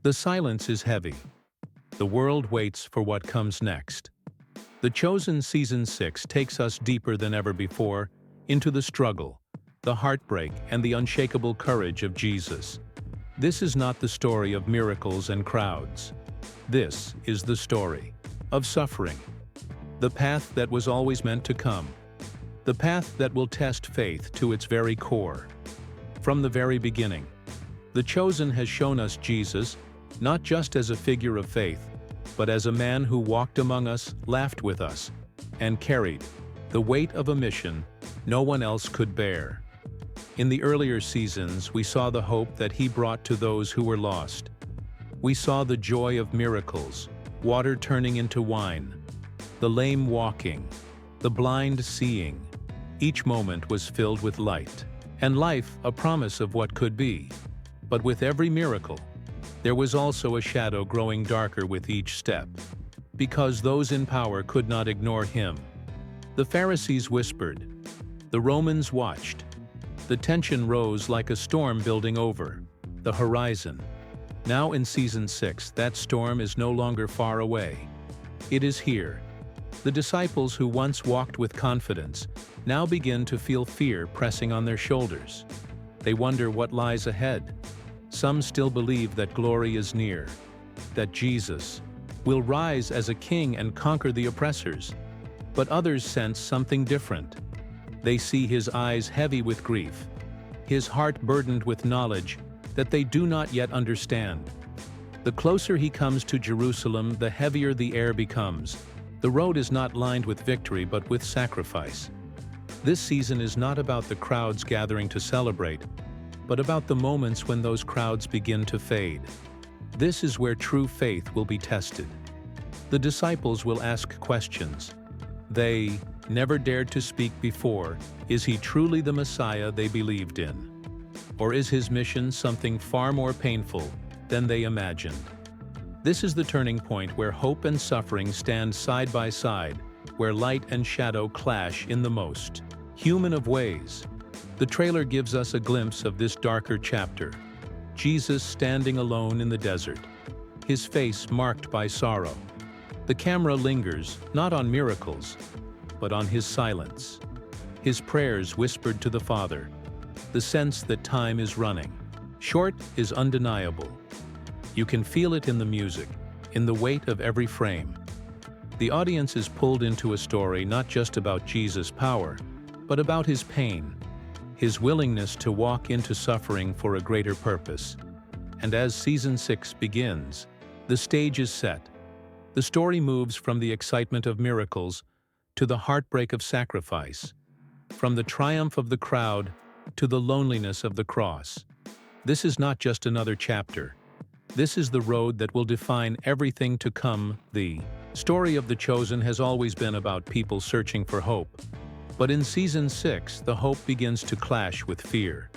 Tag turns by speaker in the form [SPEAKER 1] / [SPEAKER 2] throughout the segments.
[SPEAKER 1] The silence is heavy. The world waits for what comes next. The Chosen Season 6 takes us deeper than ever before into the struggle, the heartbreak, and the unshakable courage of Jesus. This is not the story of miracles and crowds. This is the story of suffering. The path that was always meant to come. The path that will test faith to its very core. From the very beginning, The Chosen has shown us Jesus, not just as a figure of faith, but as a man who walked among us, laughed with us, and carried the weight of a mission no one else could bear. In the earlier seasons, we saw the hope that he brought to those who were lost. We saw the joy of miracles, water turning into wine, the lame walking, the blind seeing. Each moment was filled with light, and life a promise of what could be. But with every miracle, there was also a shadow growing darker with each step, because those in power could not ignore him. The Pharisees whispered, the Romans watched. The tension rose like a storm building over the horizon. Now in Season 6, that storm is no longer far away. It is here. The disciples who once walked with confidence now begin to feel fear pressing on their shoulders. They wonder what lies ahead. Some still believe that glory is near, that Jesus will rise as a king and conquer the oppressors. But others sense something different. They see his eyes heavy with grief, his heart burdened with knowledge that they do not yet understand. The closer he comes to Jerusalem, the heavier the air becomes. The road is not lined with victory but with sacrifice. This season is not about the crowds gathering to celebrate, but about the moments when those crowds begin to fade. This is where true faith will be tested. The disciples will ask questions. They never dared to speak before. Is he truly the Messiah they believed in? Or is his mission something far more painful than they imagined? This is the turning point where hope and suffering stand side by side, where light and shadow clash in the most human of ways. The trailer gives us a glimpse of this darker chapter. Jesus standing alone in the desert, his face marked by sorrow. The camera lingers, not on miracles, but on his silence. His prayers whispered to the Father. The sense that time is running short is undeniable. You can feel it in the music, in the weight of every frame. The audience is pulled into a story not just about Jesus' power, but about his pain, his willingness to walk into suffering for a greater purpose. And as Season 6 begins, the stage is set. The story moves from the excitement of miracles to the heartbreak of sacrifice, from the triumph of the crowd to the loneliness of the cross. This is not just another chapter. This is the road that will define everything to come. The story of the Chosen has always been about people searching for hope. But in Season 6, the hope begins to clash with fear.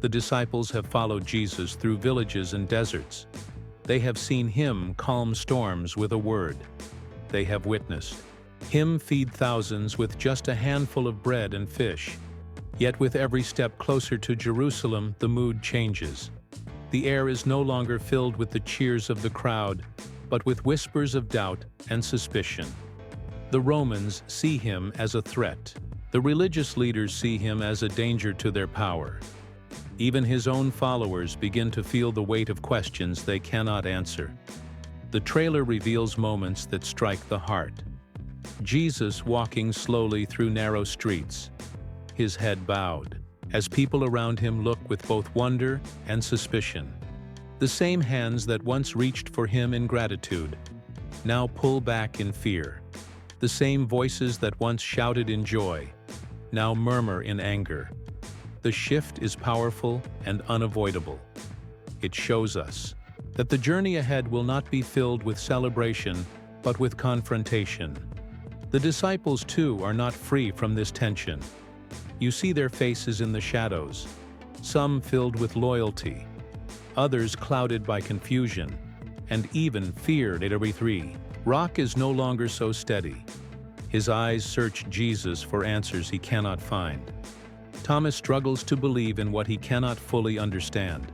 [SPEAKER 1] The disciples have followed Jesus through villages and deserts. They have seen him calm storms with a word. They have witnessed him feed thousands with just a handful of bread and fish. Yet with every step closer to Jerusalem, the mood changes. The air is no longer filled with the cheers of the crowd, but with whispers of doubt and suspicion. The Romans see him as a threat. The religious leaders see him as a danger to their power. Even his own followers begin to feel the weight of questions they cannot answer. The trailer reveals moments that strike the heart. Jesus walking slowly through narrow streets, his head bowed, as people around him look with both wonder and suspicion. The same hands that once reached for him in gratitude now pull back in fear. The same voices that once shouted in joy now murmur in anger. The shift is powerful and unavoidable. It shows us that the journey ahead will not be filled with celebration, but with confrontation. The disciples, too, are not free from this tension. You see their faces in the shadows, some filled with loyalty, others clouded by confusion, and even fear. Rock is no longer so steady. His eyes search Jesus for answers he cannot find. Thomas struggles to believe in what he cannot fully understand.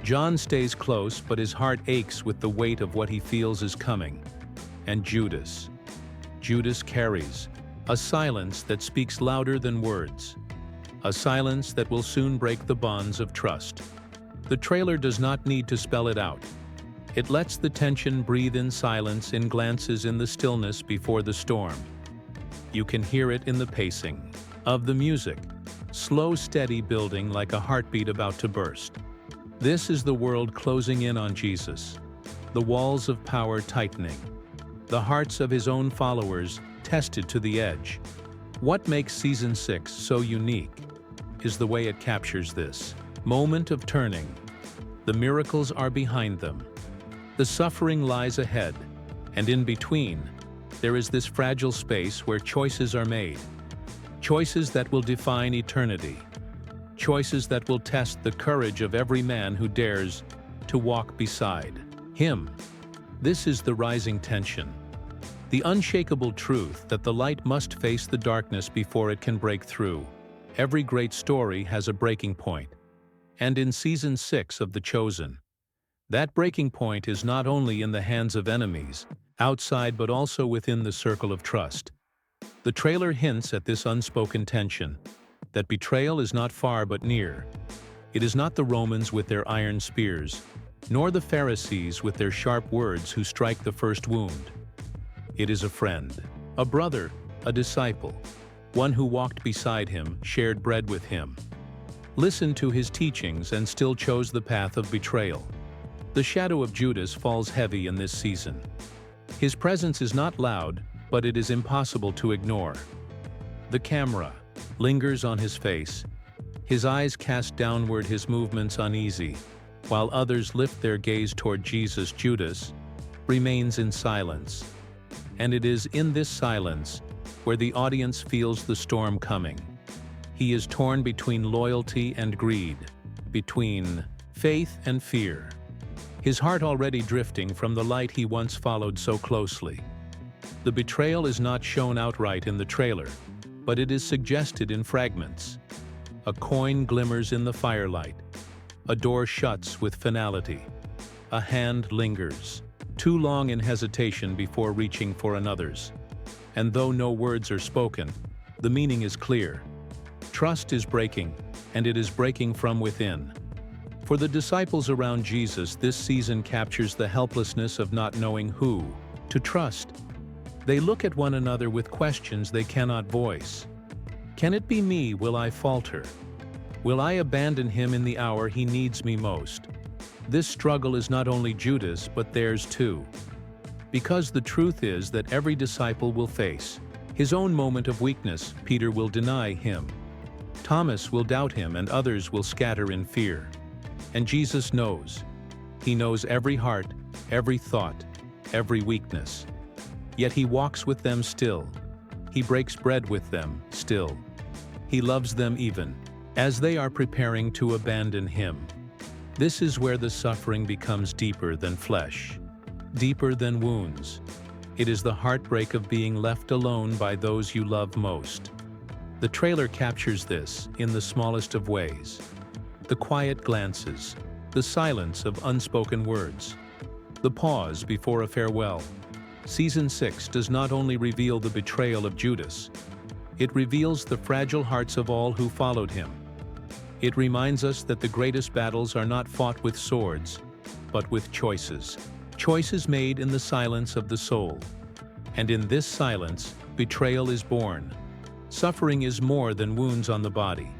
[SPEAKER 1] John stays close, but his heart aches with the weight of what he feels is coming. And Judas. Judas carries a silence that speaks louder than words. A silence that will soon break the bonds of trust. The trailer does not need to spell it out. It lets the tension breathe in silence, in glances in the stillness before the storm. You can hear it in the pacing of the music, slow, steady building like a heartbeat about to burst. This is the world closing in on Jesus, the walls of power tightening, the hearts of his own followers tested to the edge. What makes Season 6 so unique is the way it captures this moment of turning. The miracles are behind them. The suffering lies ahead, and in between, there is this fragile space where choices are made. Choices that will define eternity. Choices that will test the courage of every man who dares to walk beside him. This is the rising tension. The unshakable truth that the light must face the darkness before it can break through. Every great story has a breaking point. And in Season 6 of The Chosen, that breaking point is not only in the hands of enemies, outside, but also within the circle of trust. The trailer hints at this unspoken tension, that betrayal is not far but near. It is not the Romans with their iron spears, nor the Pharisees with their sharp words who strike the first wound. It is a friend, a brother, a disciple, one who walked beside him, shared bread with him, listened to his teachings, and still chose the path of betrayal. The shadow of Judas falls heavy in this season. His presence is not loud, but it is impossible to ignore. The camera lingers on his face, his eyes cast downward, his movements uneasy, while others lift their gaze toward Jesus. Judas remains in silence. And it is in this silence where the audience feels the storm coming. He is torn between loyalty and greed, between faith and fear. His heart already drifting from the light he once followed so closely. The betrayal is not shown outright in the trailer, but it is suggested in fragments. A coin glimmers in the firelight. A door shuts with finality. A hand lingers, too long in hesitation before reaching for another's. And though no words are spoken, the meaning is clear. Trust is breaking, and it is breaking from within. For the disciples around Jesus, this season captures the helplessness of not knowing who to trust. They look at one another with questions they cannot voice. Can it be me? Will I falter? Will I abandon him in the hour he needs me most? This struggle is not only Judas, but theirs too. Because the truth is that every disciple will face his own moment of weakness. Peter will deny him. Thomas will doubt him, and others will scatter in fear. And Jesus knows. He knows every heart, every thought, every weakness. Yet he walks with them still. He breaks bread with them still. He loves them even as they are preparing to abandon him. This is where the suffering becomes deeper than flesh, deeper than wounds. It is the heartbreak of being left alone by those you love most. The trailer captures this in the smallest of ways. The quiet glances, the silence of unspoken words, the pause before a farewell. Season 6 does not only reveal the betrayal of Judas, it reveals the fragile hearts of all who followed him. It reminds us that the greatest battles are not fought with swords, but with choices. Choices made in the silence of the soul. And in this silence, betrayal is born. Suffering is more than wounds on the body.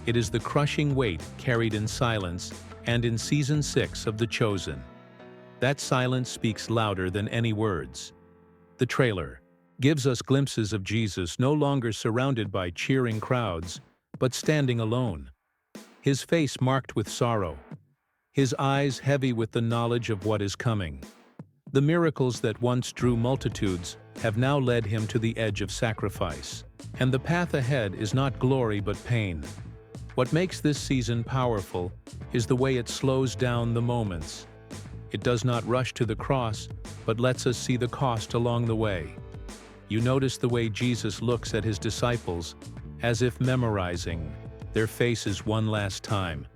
[SPEAKER 1] It is the crushing weight carried in silence, and in Season 6 of The Chosen. That silence speaks louder than any words. The trailer gives us glimpses of Jesus no longer surrounded by cheering crowds, but standing alone. His face marked with sorrow, his eyes heavy with the knowledge of what is coming. The miracles that once drew multitudes have now led him to the edge of sacrifice. And the path ahead is not glory but pain. What makes this season powerful is the way it slows down the moments. It does not rush to the cross, but lets us see the cost along the way. You notice the way Jesus looks at his disciples, as if memorizing their faces one last time.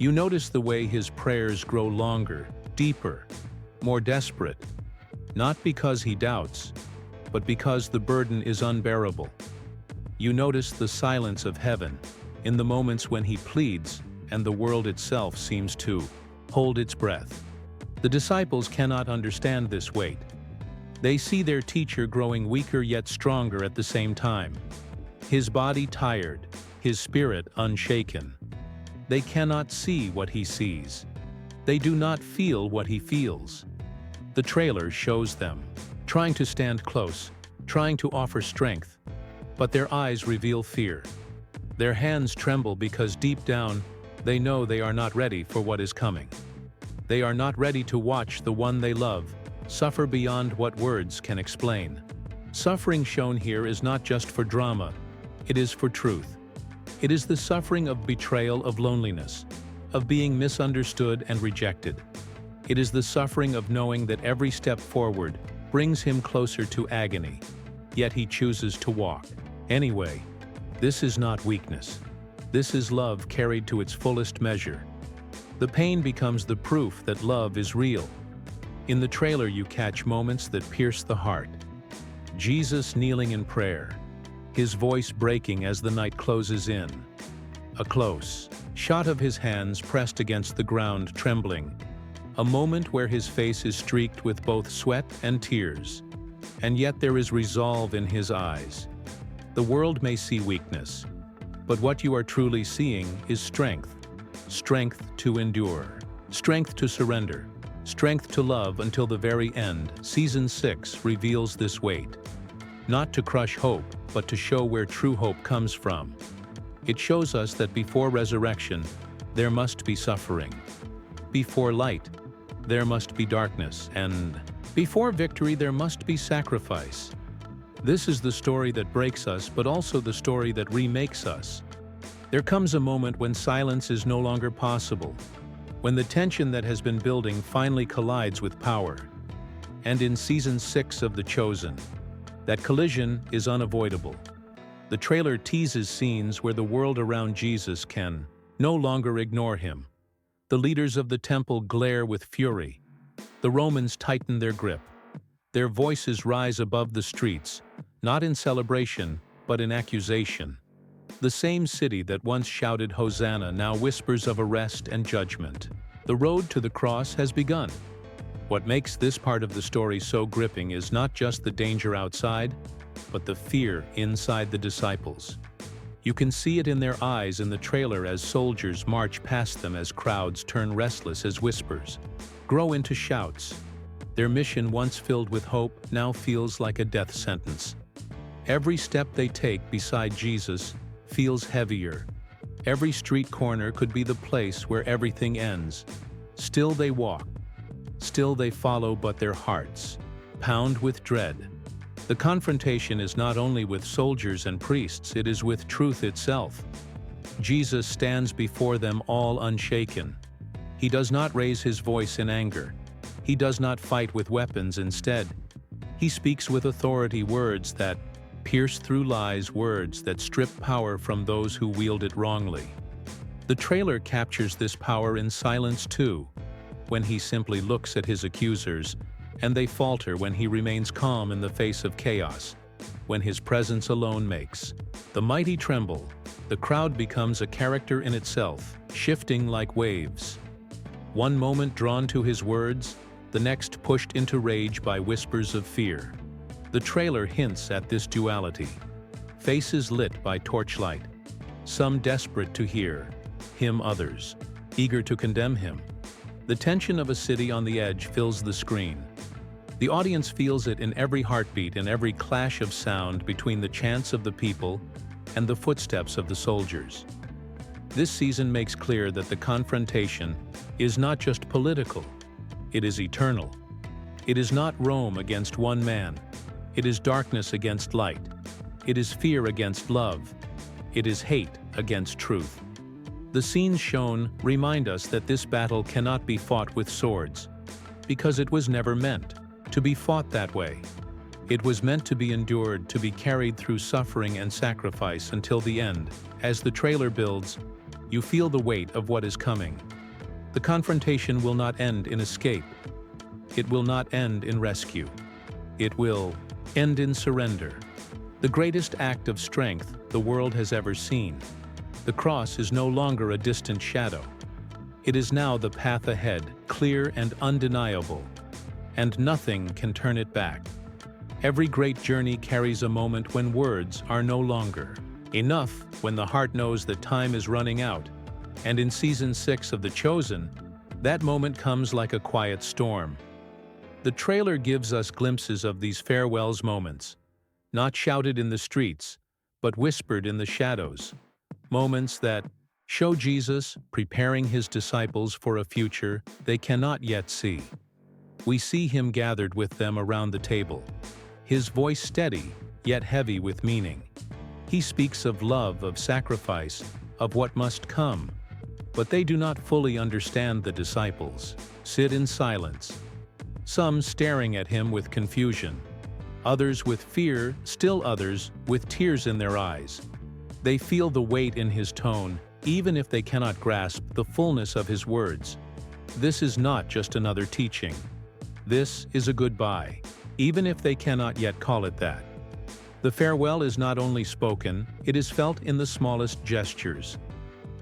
[SPEAKER 1] You notice the way his prayers grow longer, deeper, more desperate, not because he doubts, but because the burden is unbearable. You notice the silence of heaven in the moments when he pleads and the world itself seems to hold its breath. The disciples cannot understand this weight. They see their teacher growing weaker yet stronger at the same time. His body tired, his spirit unshaken. They cannot see what he sees. They do not feel what he feels. The trailer shows them, trying to stand close, trying to offer strength, but their eyes reveal fear. Their hands tremble because deep down, they know they are not ready for what is coming. They are not ready to watch the one they love suffer beyond what words can explain. Suffering shown here is not just for drama, it is for truth. It is the suffering of betrayal, of loneliness, of being misunderstood and rejected. It is the suffering of knowing that every step forward brings him closer to agony, yet he chooses to walk. Anyway, this is not weakness. This is love carried to its fullest measure. The pain becomes the proof that love is real. In the trailer you catch moments that pierce the heart. Jesus kneeling in prayer, his voice breaking as the night closes in. A close shot of his hands pressed against the ground, trembling. A moment where his face is streaked with both sweat and tears. And yet there is resolve in his eyes. The world may see weakness, but what you are truly seeing is strength. Strength to endure. Strength to surrender. Strength to love until the very end. Season 6 reveals this weight. Not to crush hope, but to show where true hope comes from. It shows us that before resurrection, there must be suffering. Before light, there must be darkness, and before victory, there must be sacrifice. This is the story that breaks us, but also the story that remakes us. There comes a moment when silence is no longer possible, when the tension that has been building finally collides with power. And in Season 6 of The Chosen, that collision is unavoidable. The trailer teases scenes where the world around Jesus can no longer ignore him. The leaders of the temple glare with fury. The Romans tighten their grip. Their voices rise above the streets, not in celebration, but in accusation. The same city that once shouted Hosanna now whispers of arrest and judgment. The road to the cross has begun. What makes this part of the story so gripping is not just the danger outside, but the fear inside the disciples. You can see it in their eyes in the trailer as soldiers march past them, as crowds turn restless, as whispers grow into shouts. Their mission, once filled with hope, now feels like a death sentence. Every step they take beside Jesus feels heavier. Every street corner could be the place where everything ends. Still they walk. Still they follow, but their hearts pound with dread. The confrontation is not only with soldiers and priests, it is with truth itself. Jesus stands before them all unshaken. He does not raise his voice in anger. He does not fight with weapons. Instead, he speaks with authority, words that pierce through lies, words that strip power from those who wield it wrongly. The trailer captures this power in silence too, when he simply looks at his accusers, and they falter, when he remains calm in the face of chaos, when his presence alone makes the mighty tremble. The crowd becomes a character in itself, shifting like waves. One moment drawn to his words, the next pushed into rage by whispers of fear. The trailer hints at this duality. Faces lit by torchlight, some desperate to hear him, others eager to condemn him. The tension of a city on the edge fills the screen. The audience feels it in every heartbeat, in every clash of sound between the chants of the people and the footsteps of the soldiers. This season makes clear that the confrontation is not just political, it is eternal. It is not Rome against one man. It is darkness against light. It is fear against love. It is hate against truth. The scenes shown remind us that this battle cannot be fought with swords, because it was never meant to be fought that way. It was meant to be endured, to be carried through suffering and sacrifice until the end. As the trailer builds, You feel the weight of what is coming. The confrontation will not end in escape. It will not end in rescue. It will end in surrender. The greatest act of strength the world has ever seen. The cross is no longer a distant shadow. It is now the path ahead, clear and undeniable, and nothing can turn it back. Every great journey carries a moment when words are no longer enough, when the heart knows that time is running out. And in Season 6 of The Chosen, that moment comes like a quiet storm. The trailer gives us glimpses of these farewells moments, not shouted in the streets, but whispered in the shadows. Moments that show Jesus preparing his disciples for a future they cannot yet see. We see him gathered with them around the table, his voice steady, yet heavy with meaning. He speaks of love, of sacrifice, of what must come. But they do not fully understand. The disciples sit in silence, some staring at him with confusion, others with fear, still others with tears in their eyes. They feel the weight in his tone, even if they cannot grasp the fullness of his words. This is not just another teaching. This is a goodbye, even if they cannot yet call it that. The farewell is not only spoken, it is felt in the smallest gestures.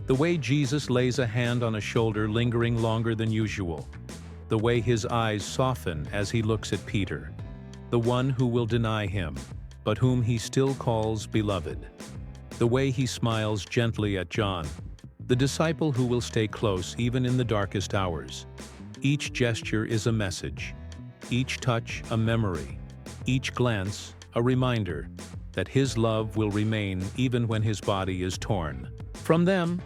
[SPEAKER 1] The way Jesus lays a hand on a shoulder lingering longer than usual. The way his eyes soften as he looks at Peter, the one who will deny him, but whom he still calls beloved. The way he smiles gently at John, the disciple who will stay close even in the darkest hours. Each gesture is a message, each touch a memory, each glance a reminder that his love will remain even when his body is torn from them.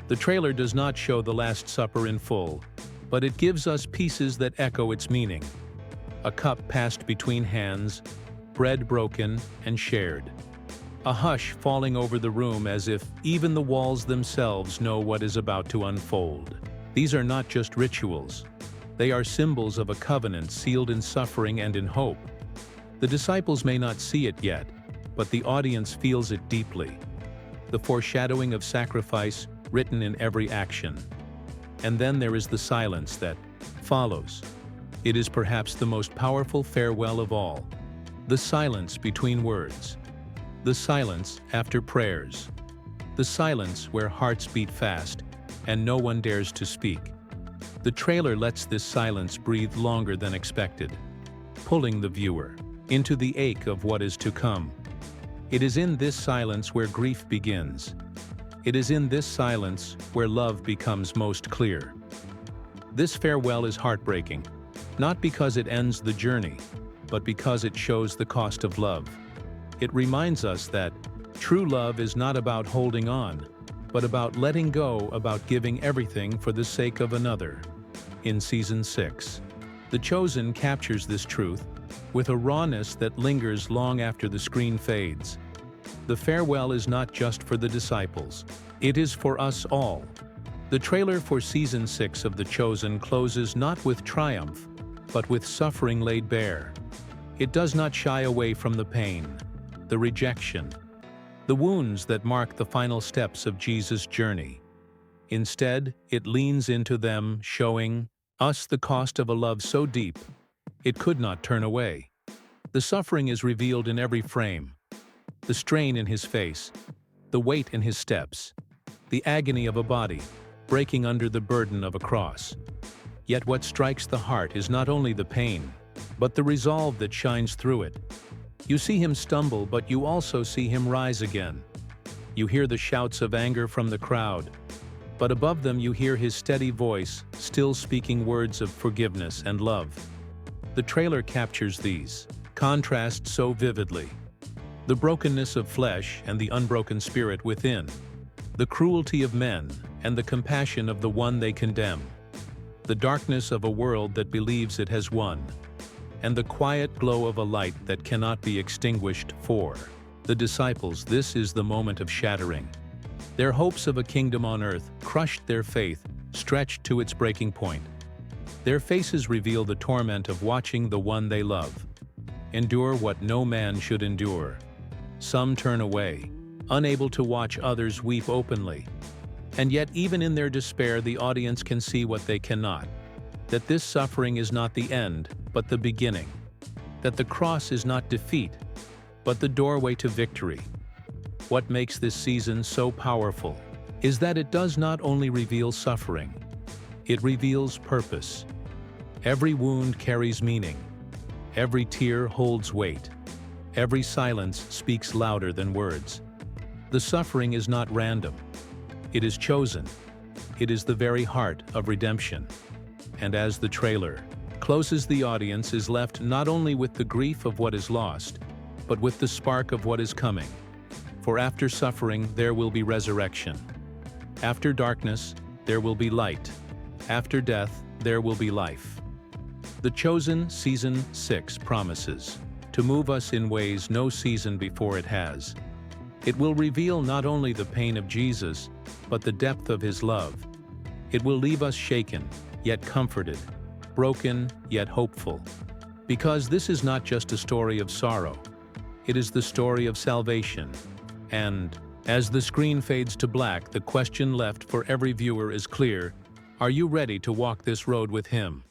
[SPEAKER 1] The trailer does not show the Last Supper in full, but it gives us pieces that echo its meaning. A cup passed between hands, bread broken and shared. A hush falling over the room as if even the walls themselves know what is about to unfold. These are not just rituals. They are symbols of a covenant sealed in suffering and in hope. The disciples may not see it yet, but the audience feels it deeply. The foreshadowing of sacrifice written in every action. And then there is the silence that follows. It is perhaps the most powerful farewell of all. The silence between words. The silence after prayers. The silence where hearts beat fast and no one dares to speak. The trailer lets this silence breathe longer than expected, pulling the viewer into the ache of what is to come. It is in this silence where grief begins. It is in this silence where love becomes most clear. This farewell is heartbreaking, not because it ends the journey, but because it shows the cost of love. It reminds us that true love is not about holding on, but about letting go, about giving everything for the sake of another. In Season 6, The Chosen captures this truth with a rawness that lingers long after the screen fades. The farewell is not just for the disciples, it is for us all. The trailer for Season 6 of The Chosen closes not with triumph, but with suffering laid bare. It does not shy away from the pain, the rejection, the wounds that mark the final steps of Jesus' journey. Instead, it leans into them, showing us the cost of a love so deep, it could not turn away. The suffering is revealed in every frame, the strain in his face, the weight in his steps, the agony of a body breaking under the burden of a cross. Yet what strikes the heart is not only the pain, but the resolve that shines through it. You see him stumble, but you also see him rise again. You hear the shouts of anger from the crowd, but above them you hear his steady voice, still speaking words of forgiveness and love. The trailer captures these contrasts so vividly. The brokenness of flesh and the unbroken spirit within. The cruelty of men and the compassion of the one they condemn. The darkness of a world that believes it has won. And the quiet glow of a light that cannot be extinguished. For the disciples, this is the moment of shattering. Their hopes of a kingdom on earth crushed, their faith stretched to its breaking point. Their faces reveal the torment of watching the one they love endure what no man should endure. Some turn away, unable to watch others weep openly. And yet, even in their despair, the audience can see what they cannot. That this suffering is not the end, but the beginning. That the cross is not defeat, but the doorway to victory. What makes this season so powerful is that it does not only reveal suffering, it reveals purpose. Every wound carries meaning. Every tear holds weight. Every silence speaks louder than words. The suffering is not random. It is chosen. It is the very heart of redemption. And as the trailer closes, the audience is left not only with the grief of what is lost, but with the spark of what is coming. For after suffering, there will be resurrection. After darkness, there will be light. After death, there will be life. The Chosen Season 6 promises to move us in ways no season before it has. It will reveal not only the pain of Jesus, but the depth of his love. It will leave us shaken, yet comforted, broken, yet hopeful. Because this is not just a story of sorrow, it is the story of salvation. And as the screen fades to black, the question left for every viewer is clear: are you ready to walk this road with him?